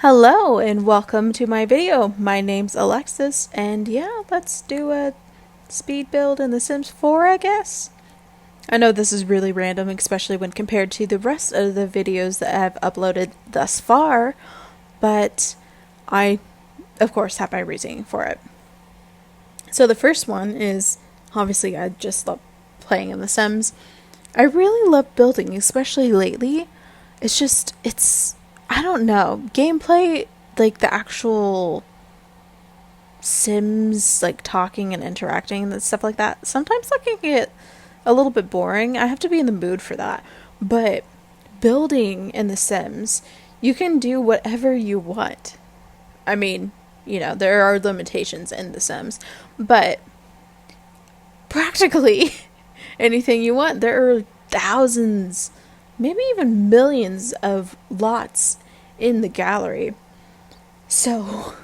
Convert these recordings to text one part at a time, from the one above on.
Hello and welcome to my video. My name's Alexis and yeah, let's do a speed build in The Sims 4, I guess. I know this is really random, especially when compared to the rest of the videos that I've uploaded thus far, but I, of course, have my reasoning for it. So the first one is, obviously I just love playing in The Sims. I really love building, especially lately. I don't know, gameplay, like the actual Sims, like talking and interacting and stuff like that, sometimes that can get a little bit boring. I have to be in the mood for that. But building in The Sims, you can do whatever you want. I mean, there are limitations in The Sims, but practically anything you want. There are thousands, maybe even millions of lots in the gallery. So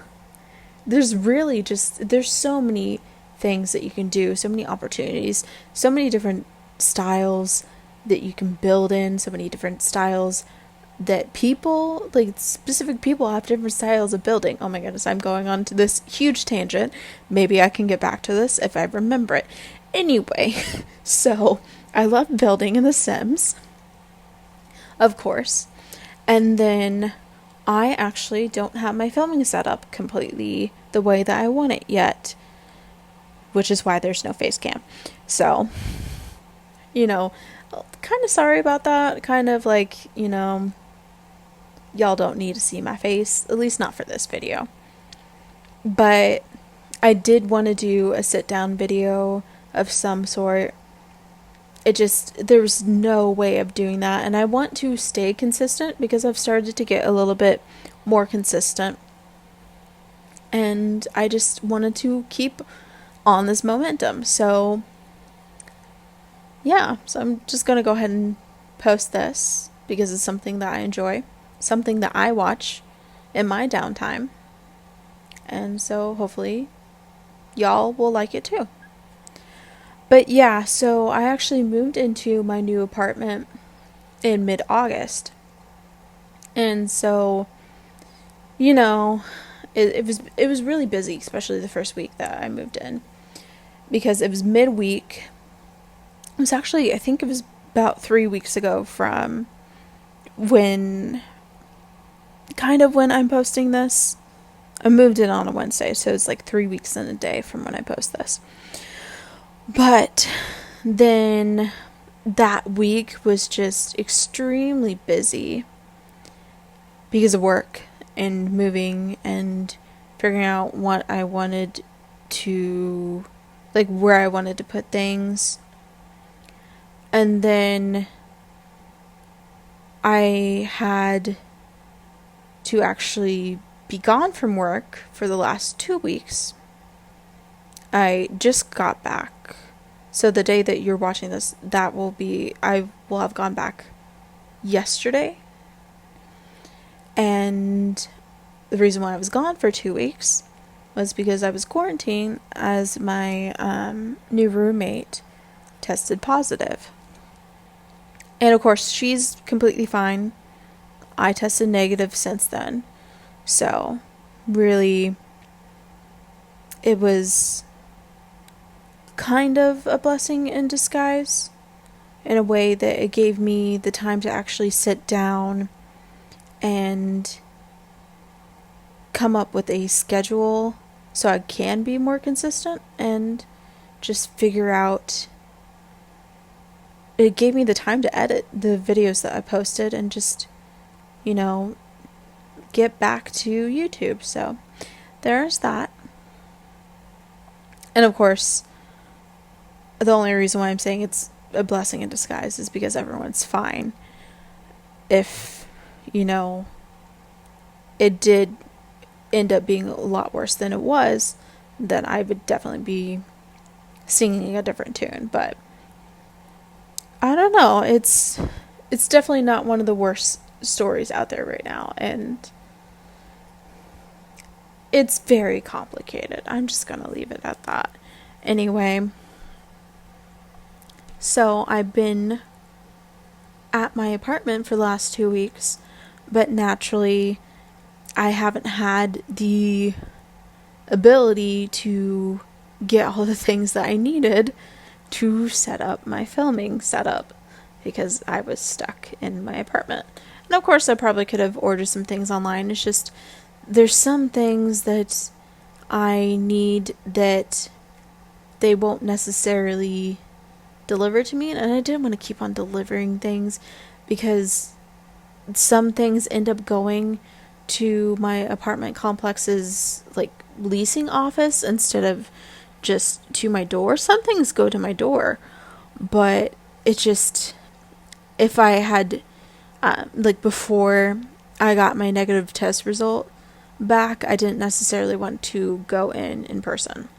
there's so many things that you can do, so many opportunities, so many different styles that you can build in, so many different styles that people, like specific people, have different styles of building. Oh my goodness, I'm going on to this huge tangent. Maybe I can get back to this if I remember it. Anyway, so I love building in The Sims, of course. And then I actually don't have my filming set up completely the way that I want it yet, which is why there's no face cam. So, kind of sorry about that. Kind of like, y'all don't need to see my face, at least not for this video. But I did want to do a sit down video of some sort. There was no way of doing that, and I want to stay consistent because I've started to get a little bit more consistent, and I just wanted to keep on this momentum. So yeah, so I'm just gonna go ahead and post this because it's something that I enjoy, something that I watch in my downtime, and so hopefully y'all will like it too. But yeah, so I actually moved into my new apartment in mid-August. And so, it was really busy, especially the first week that I moved in, because it was midweek. It was actually, I think it was about 3 weeks ago from when I'm posting this. I moved in on a Wednesday, so it's like 3 weeks and a day from when I post this. But then that week was just extremely busy because of work and moving and figuring out what I wanted to, like, where I wanted to put things. And then I had to actually be gone from work for the last 2 weeks. I just got back. So the day that you're watching this, I will have gone back yesterday. And the reason why I was gone for 2 weeks was because I was quarantined as my new roommate tested positive. And of course, she's completely fine. I tested negative since then. So, really, it was kind of a blessing in disguise in a way that it gave me the time to actually sit down and come up with a schedule so I can be more consistent and just figure out. It gave me the time to edit the videos that I posted and just, get back to YouTube. So there's that. And of course, the only reason why I'm saying it's a blessing in disguise is because everyone's fine. If, it did end up being a lot worse than it was, then I would definitely be singing a different tune. But I don't know. It's definitely not one of the worst stories out there right now, and it's very complicated. I'm just gonna leave it at that. Anyway, so I've been at my apartment for the last 2 weeks, but naturally I haven't had the ability to get all the things that I needed to set up my filming setup because I was stuck in my apartment. And of course, I probably could have ordered some things online. It's just there's some things that I need that they won't necessarily deliver to me, and I didn't want to keep on delivering things because some things end up going to my apartment complex's like leasing office instead of just to my door. Some things go to my door, but it just, if I had like before I got my negative test result back, I didn't necessarily want to go in person.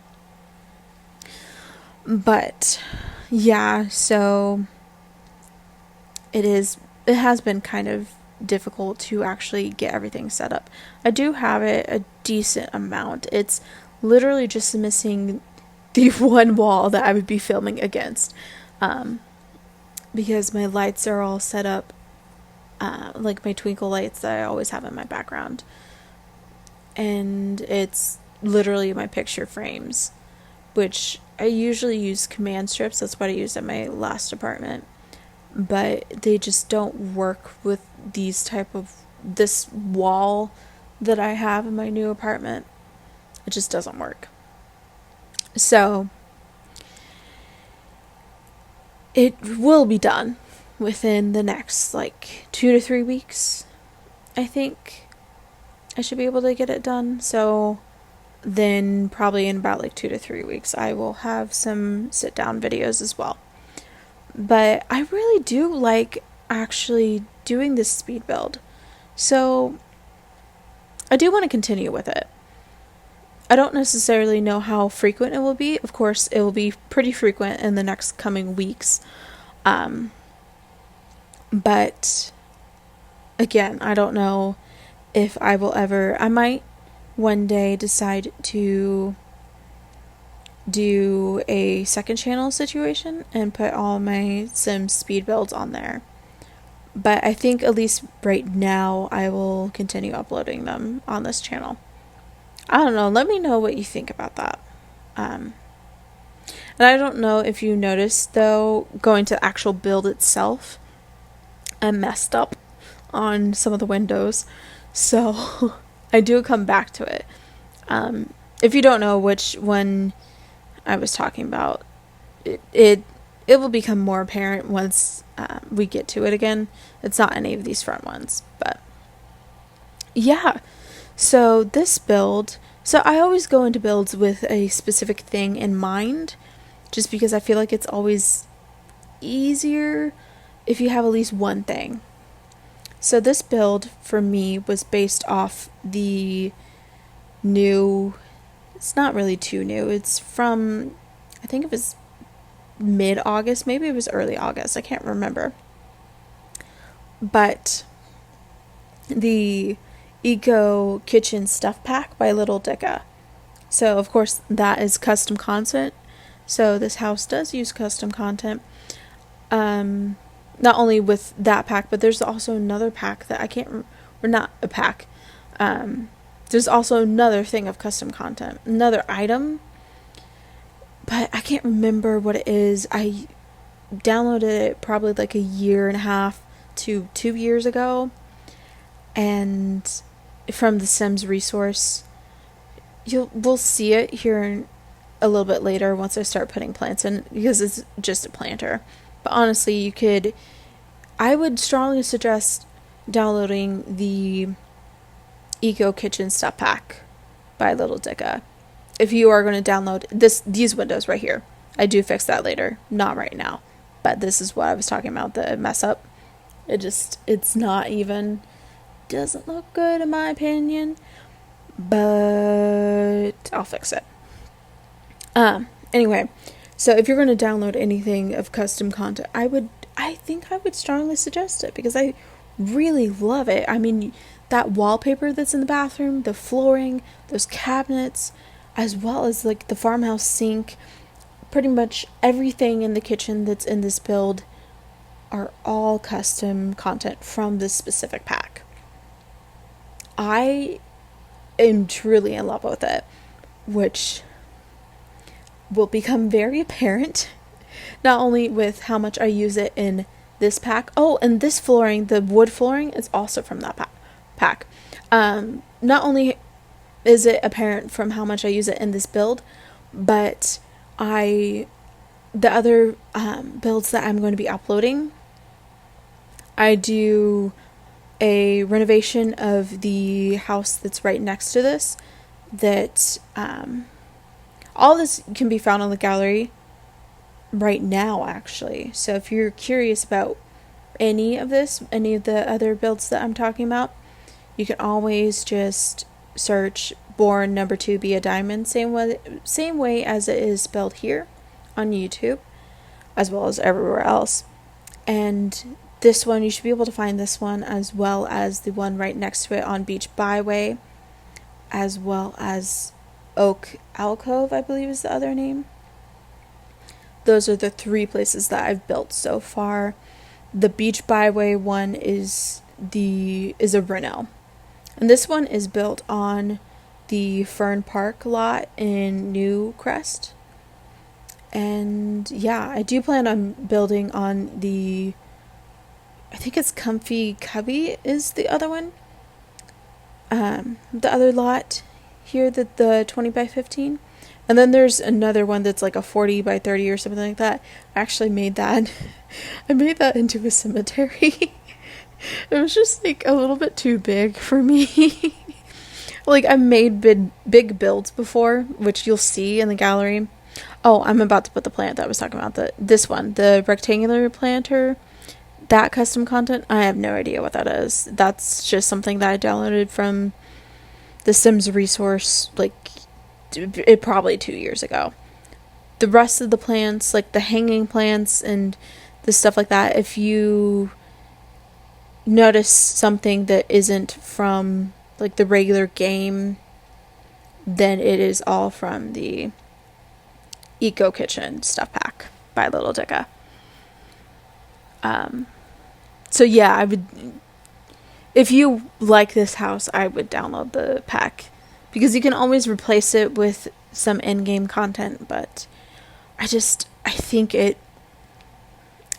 But yeah, so it has been kind of difficult to actually get everything set up. I do have it a decent amount. It's literally just missing the one wall that I would be filming against, because my lights are all set up, like my twinkle lights that I always have in my background, and it's literally my picture frames, which I usually use command strips. That's what I used at my last apartment, but they just don't work with this wall that I have in my new apartment. It just doesn't work. So it will be done within the next 2 to 3 weeks. I think I should be able to get it done. So then probably in about 2 to 3 weeks I will have some sit down videos as well. But I really do like actually doing this speed build, so I do want to continue with it. I don't necessarily know how frequent it will be. Of course, it will be pretty frequent in the next coming weeks. But again, I don't know if I will ever. I might one day decide to do a second channel situation and put all my Sims speed builds on there. But I think at least right now I will continue uploading them on this channel. I don't know. Let me know what you think about that. And I don't know if you noticed, though, going to the actual build itself, I messed up on some of the windows. So I do come back to it. If you don't know which one I was talking about, it will become more apparent once we get to it again. It's not any of these front ones, but yeah. So this build, so I always go into builds with a specific thing in mind, just because I feel like it's always easier if you have at least one thing. So this build for me was based off the new, it's not really too new, it's from, I think it was mid-August, maybe it was early August, I can't remember. But the Eco Kitchen Stuff Pack by Little Dicka. So of course that is custom content. So this house does use custom content. Not only with that pack, but there's also another pack that I can't, or not a pack. There's also another thing of custom content, another item, but I can't remember what it is. I downloaded it probably a year and a half to 2 years ago, and from the Sims resource. We'll see it here a little bit later once I start putting plants in, because it's just a planter. But honestly, I would strongly suggest downloading the Eco Kitchen Stuff Pack by Little Dicka if you are going to download these windows right here. I do fix that later, not right now. But this is what I was talking about, the mess up. It's not even, doesn't look good in my opinion, but I'll fix it. Anyway, so if you're going to download anything of custom content, I think I would strongly suggest it, because I really love it. I mean, that wallpaper that's in the bathroom, the flooring, those cabinets, as well as the farmhouse sink, pretty much everything in the kitchen that's in this build are all custom content from this specific pack. I am truly in love with it, which will become very apparent not only with how much I use it in this pack. Oh, and this flooring, the wood flooring, is also from that pack. Not only is it apparent from how much I use it in this build, but the other builds that I'm going to be uploading, I do a renovation of the house that's right next to this, that all this can be found on the gallery right now, actually. So if you're curious about any of the other builds that I'm talking about, you can always just search Born Number 2 Be a Diamond, same way as it is spelled here on YouTube, as well as everywhere else. And this one, you should be able to find this one, as well as the one right next to it on Beach Byway, as well as Oak Alcove, I believe is the other name. Those are the 3 places that I've built so far. The Beach Byway one is a reno. And this one is built on the Fern Park lot in New Crest. And yeah, I do plan on building on I think it's Comfy Cubby is the other one. The other lot here, the 20 by 15. And then there's another one that's like a 40 by 30 or something like that. I actually made that. I made that into a cemetery. It was just like a little bit too big for me. Like, I've made big builds before, which you'll see in the gallery. Oh, I'm about to put the plant that I was talking about. This one, the rectangular planter. That custom content, I have no idea what that is. That's just something that I downloaded from the Sims resource, like, probably 2 years ago. The rest of the plants, like the hanging plants and the stuff like that, if you notice something that isn't from like the regular game, then it is all from the Eco Kitchen stuff pack by Little Dicka. So yeah, I would, if you like this house, I would download the pack, because you can always replace it with some in-game content, but I think I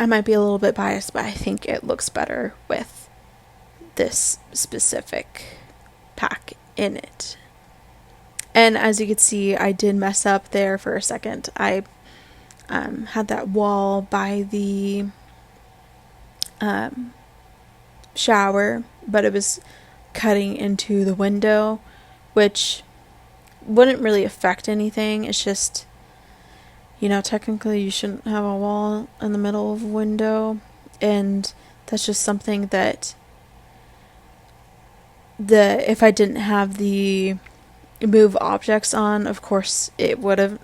might be a little bit biased, but I think it looks better with this specific pack in it. And as you can see, I did mess up there for a second. I had that wall by the shower, but it was cutting into the window, which wouldn't really affect anything. It's just, technically you shouldn't have a wall in the middle of a window, and that's just something that if I didn't have the move objects on, of course it would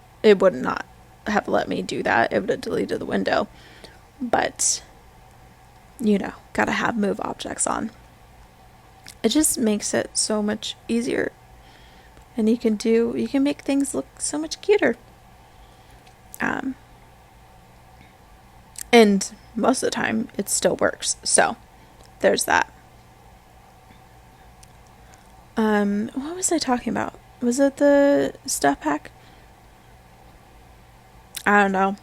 not have let me do that. It would have deleted the window. But gotta have move objects on. It just makes it so much easier. And you can make things look so much cuter. And most of the time it still works. So there's that. What was I talking about? Was it the stuff pack? I don't know.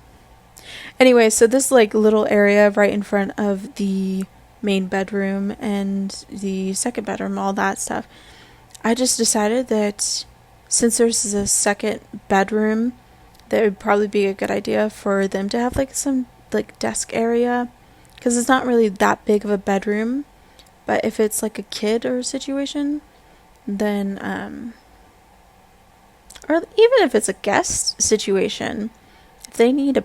Anyway, so this like little area right in front of the main bedroom and the second bedroom, all that stuff, I just decided that since there's a second bedroom, that would probably be a good idea for them to have like some like desk area, because it's not really that big of a bedroom. But if it's like a kid or a situation, then or even if it's a guest situation, if they need a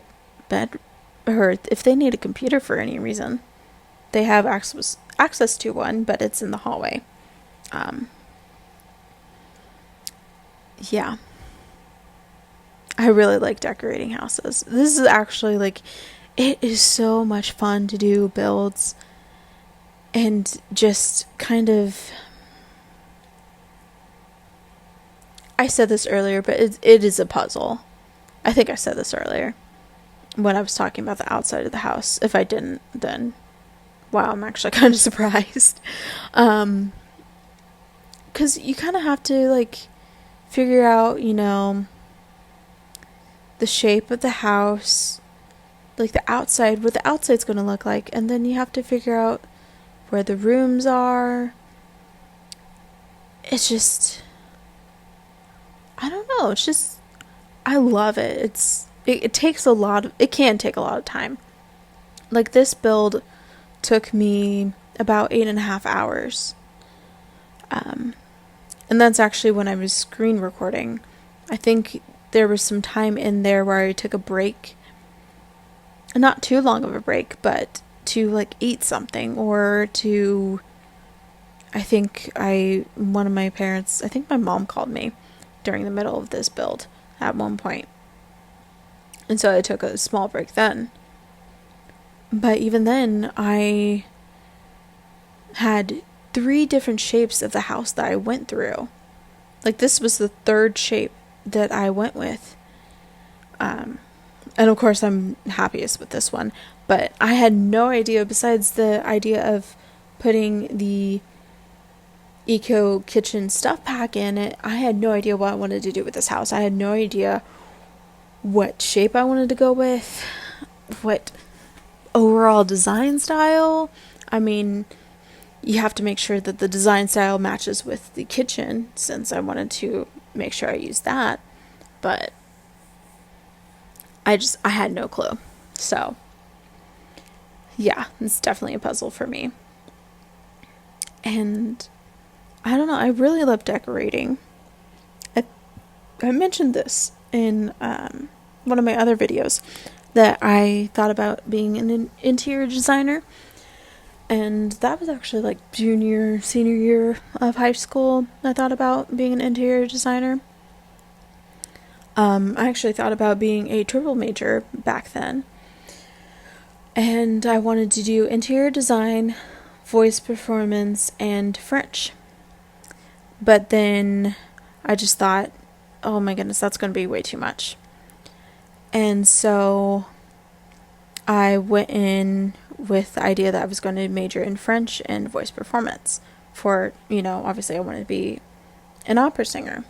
bed, or if they need a computer for any reason, they have access to one, but it's in the hallway. Yeah. I really like decorating houses. This is actually like, it is so much fun to do builds and just kind of, I said this earlier, but it is a puzzle. I think I said this earlier when I was talking about the outside of the house. If I didn't, then wow, I'm actually kind of surprised. Because because you kind of have to, like, figure out, the shape of the house, like the outside, what the outside's going to look like. And then you have to figure out where the rooms are. It's just, I don't know. It's just, I love it. It takes it can take a lot of time. Like, this build took me about 8.5 hours. And that's actually when I was screen recording. I think there was some time in there where I took a break. Not too long of a break, but to, like, eat something, or to, I think one of my parents, I think my mom called me during the middle of this build at one point. And so I took a small break then. But even then, I had 3 different shapes of the house that I went through. Like, this was the 3rd shape that I went with. And of course, I'm happiest with this one. But I had no idea, besides the idea of putting the Eco Kitchen stuff pack in it, I had no idea what I wanted to do with this house. I had no idea what shape I wanted to go with, what overall design style. I mean, you have to make sure that the design style matches with the kitchen, since I wanted to make sure I use that. But I had no clue. So, yeah, it's definitely a puzzle for me. And I don't know, I really love decorating. I mentioned this in one of my other videos, that I thought about being an interior designer. And that was actually like senior year of high school. I thought about being an interior designer. I actually thought about being a triple major back then. And I wanted to do interior design, voice performance, and French. But then I just thought, oh my goodness, that's going to be way too much. And so I went in with the idea that I was going to major in French and voice performance. For, obviously I wanted to be an opera singer.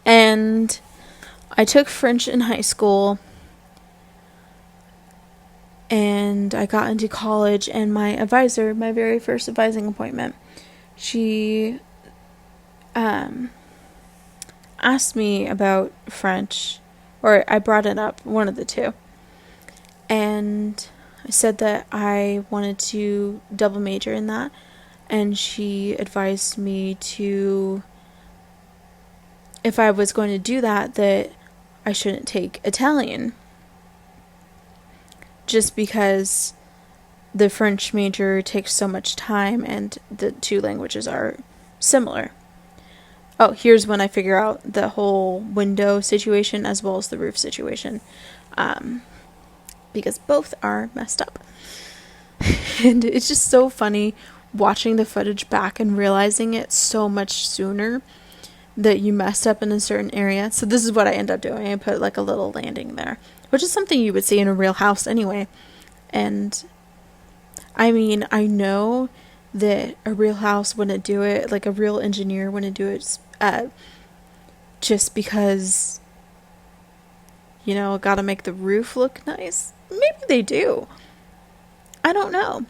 And I took French in high school, and I got into college, and my advisor, my very first advising appointment, she asked me about French, or I brought it up, one of the two, and I said that I wanted to double major in that, and she advised me to, if I was going to do that I shouldn't take Italian, just because the French major takes so much time and the 2 languages are similar. Oh, here's when I figure out the whole window situation as well as the roof situation, because both are messed up. And it's just so funny watching the footage back and realizing it so much sooner that you messed up in a certain area. So this is what I end up doing. I put like a little landing there, which is something you would see in a real house anyway. And I mean, I know that a real house wouldn't do it, like a real engineer wouldn't do it, just because, gotta make the roof look nice. Maybe they do. I don't know.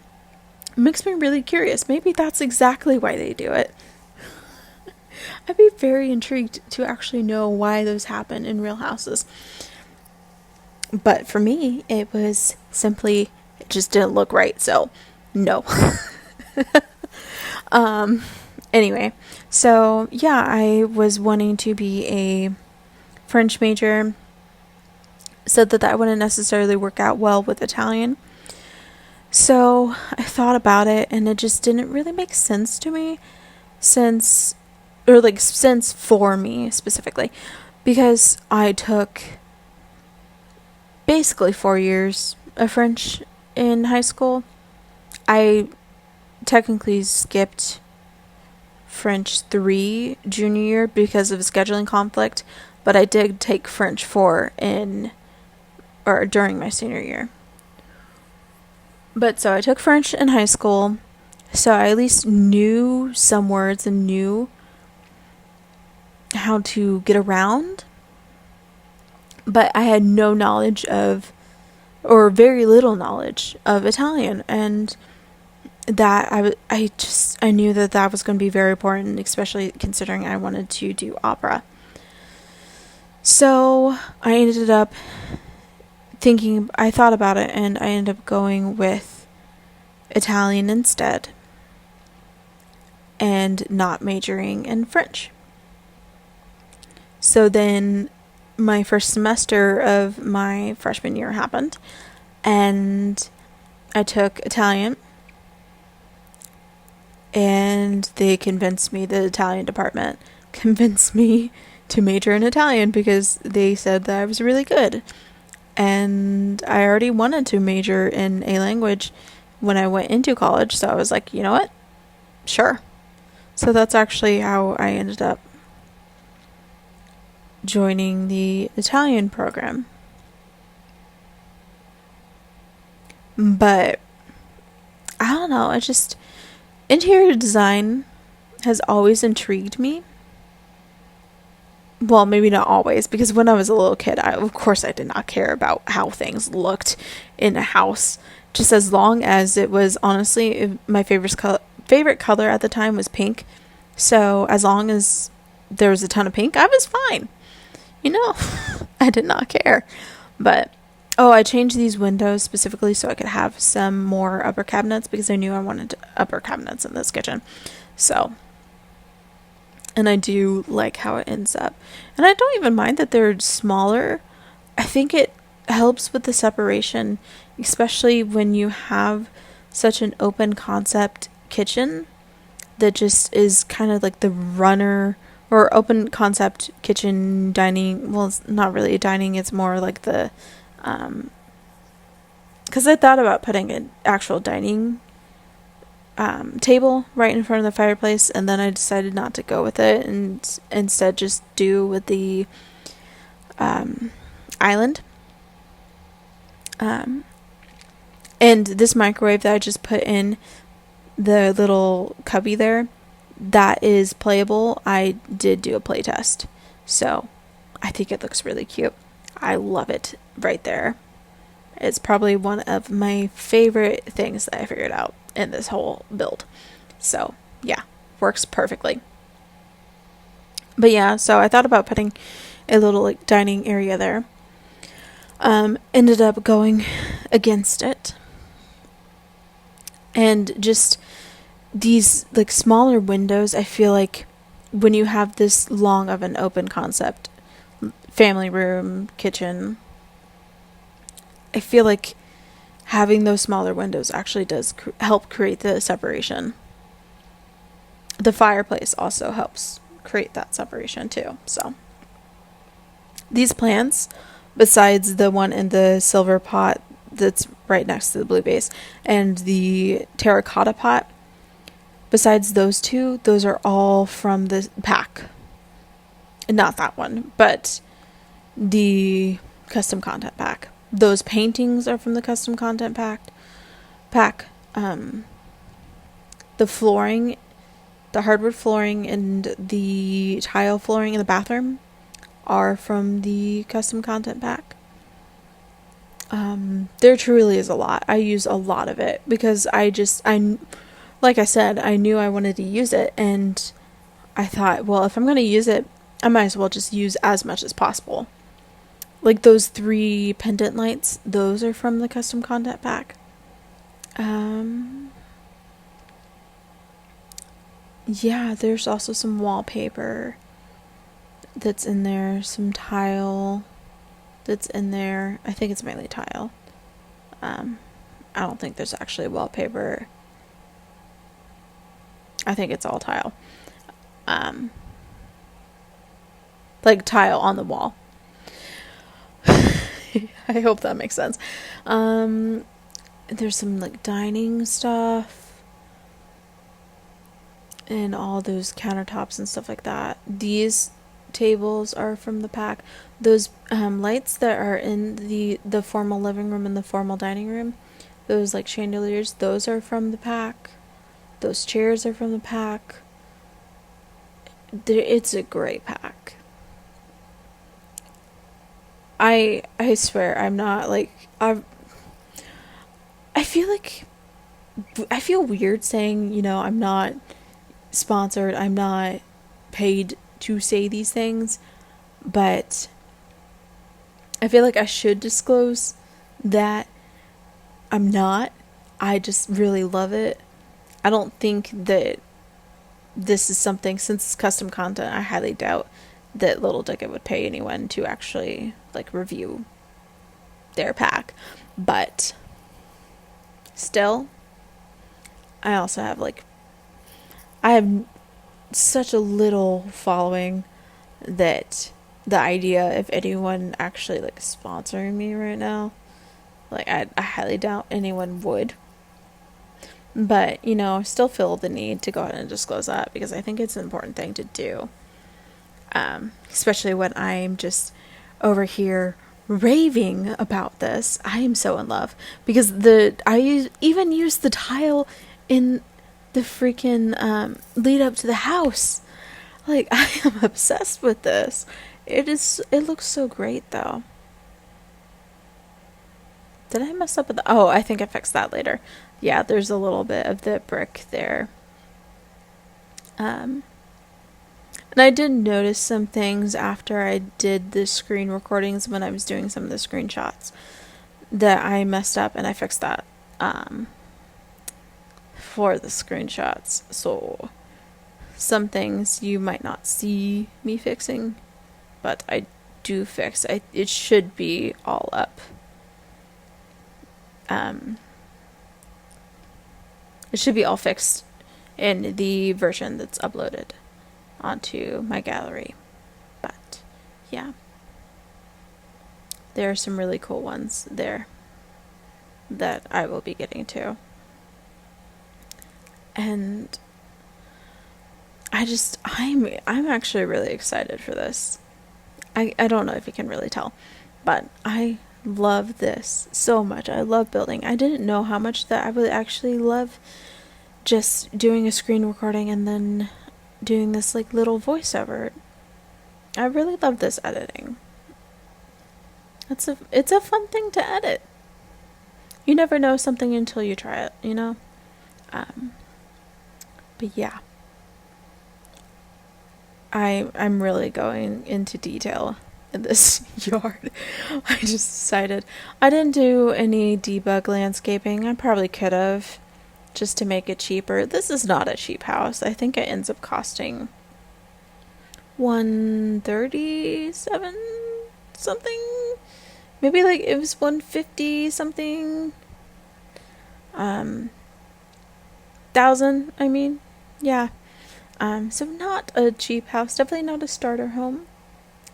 It makes me really curious. Maybe that's exactly why they do it. I'd be very intrigued to actually know why those happen in real houses. But for me, it was simply, it just didn't look right, so no. Anyway, so yeah, I was wanting to be a French major. Said that wouldn't necessarily work out well with Italian. So I thought about it, and it just didn't really make sense to me, since for me specifically, because I took basically 4 years of French in high school. I technically skipped French 3 junior year because of a scheduling conflict, but I did take French 4 during my senior year. But so I took French in high school, So I at least knew some words and knew how to get around, but I had no knowledge of, or very little knowledge of Italian, and that I knew that was going to be very important, especially considering I wanted to do opera. So I ended up I thought about it, and I ended up going with Italian instead and not majoring in French. So then my first semester of my freshman year happened, and I took Italian, and the Italian department convinced me to major in Italian because they said that I was really good. And I already wanted to major in a language when I went into college, so I was like, you know what? Sure. So that's actually how I ended up joining the Italian program. But I don't know, interior design has always intrigued me. Well, maybe not always, because when I was a little kid, of course I did not care about how things looked in a house, just as long as it was, honestly, my favorite color at the time was pink. So as long as there was a ton of pink, I was fine. I did not care. But I changed these windows specifically so I could have some more upper cabinets, because I knew I wanted upper cabinets in this kitchen. So, and I do like how it ends up. And I don't even mind that they're smaller. I think it helps with the separation, especially when you have such an open concept kitchen that just is kind of like the runner, or open concept kitchen dining. Well, it's not really dining, it's more like the, because I thought about putting an actual dining table right in front of the fireplace, and then I decided not to go with it and instead just do with the island. And this microwave that I just put in the little cubby there, that is playable. I did do a play test, so I think it looks really cute. I love it right there. It's probably one of my favorite things that I figured out in this whole build. So yeah, works perfectly. But yeah, so I thought about putting a little like dining area there. Ended up going against it, and just these like smaller windows, I feel like when you have this long of an open concept family room, kitchen, I feel like having those smaller windows actually does help create the separation. The fireplace also helps create that separation too. So these plants, besides the one in the silver pot that's right next to the blue vase and the terracotta pot, besides those two, those are all from the pack. Not that one, but the custom content pack. Those paintings are from the custom content pack. The flooring, the hardwood flooring and the tile flooring in the bathroom are from the custom content pack. There truly is a lot. I use a lot of it because like I said, I knew I wanted to use it, and I thought, well, if I'm going to use it, I might as well just use as much as possible. Like those 3 pendant lights, those are from the custom content pack. Yeah, there's also some wallpaper that's in there, some tile that's in there. I think it's mainly tile. I don't think there's actually wallpaper. I think it's all tile. Like tile on the wall. I hope that makes sense. There's some like dining stuff and all those countertops and stuff like that. These tables are from the pack. Those lights that are in the formal living room and the formal dining room, those like chandeliers, those are from the pack. Those chairs are from the pack. It's a great pack. I swear I'm not like I feel weird saying, you know, I'm not sponsored, I'm not paid to say these things, but I feel like I should disclose that I'm not. I just really love it. I don't think that this is something, since it's custom content, I highly doubt that Little Ticket would pay anyone to actually like review their pack. But still, I also have I have such a little following that the idea of anyone actually like sponsoring me right now, like I highly doubt anyone would. But, you know, I still feel the need to go ahead and disclose that because I think it's an important thing to do. Especially when I'm just over here raving about this. I am so in love because even used the tile in the freaking lead up to the house. Like, I am obsessed with this. It looks so great though. Did I mess up with oh, I think I fixed that later. Yeah, there's a little bit of the brick there. And I did notice some things after I did the screen recordings when I was doing some of the screenshots that I messed up, and I fixed that for the screenshots. So some things you might not see me fixing, but I do fix. It should be all up. It should be all fixed in the version that's uploaded onto my gallery. But yeah, there are some really cool ones there that I will be getting to. And I'm actually really excited for this. I don't know if you can really tell, but I love this so much. I love building. I didn't know how much that I would actually love just doing a screen recording and then doing this like little voiceover. I really love this editing. It's a fun thing to edit. You never know something until you try it, you know? But yeah. I'm really going into detail in this yard. I just decided I didn't do any debug landscaping. I probably could have, just to make it cheaper. This is not a cheap house. I think it ends up costing $137 something. Maybe like it was $150 something. Thousand, I mean. Yeah. So not a cheap house, definitely not a starter home.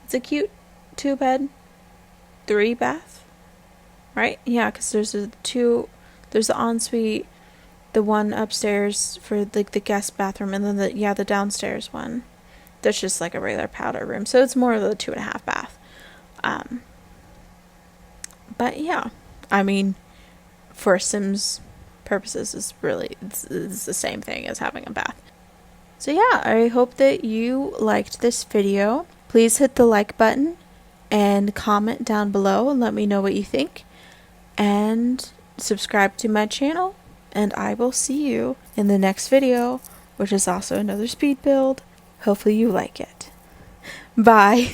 It's a cute 2-bed, 3-bath, right? Yeah, because there's the ensuite, the one upstairs for like the guest bathroom, and then the downstairs one that's just like a regular powder room. So it's more of a 2.5 bath. But yeah, I mean, for Sims purposes, it's the same thing as having a bath. So yeah, I hope that you liked this video. Please hit the like button and comment down below and let me know what you think. And subscribe to my channel. And I will see you in the next video, which is also another speed build. Hopefully you like it. Bye.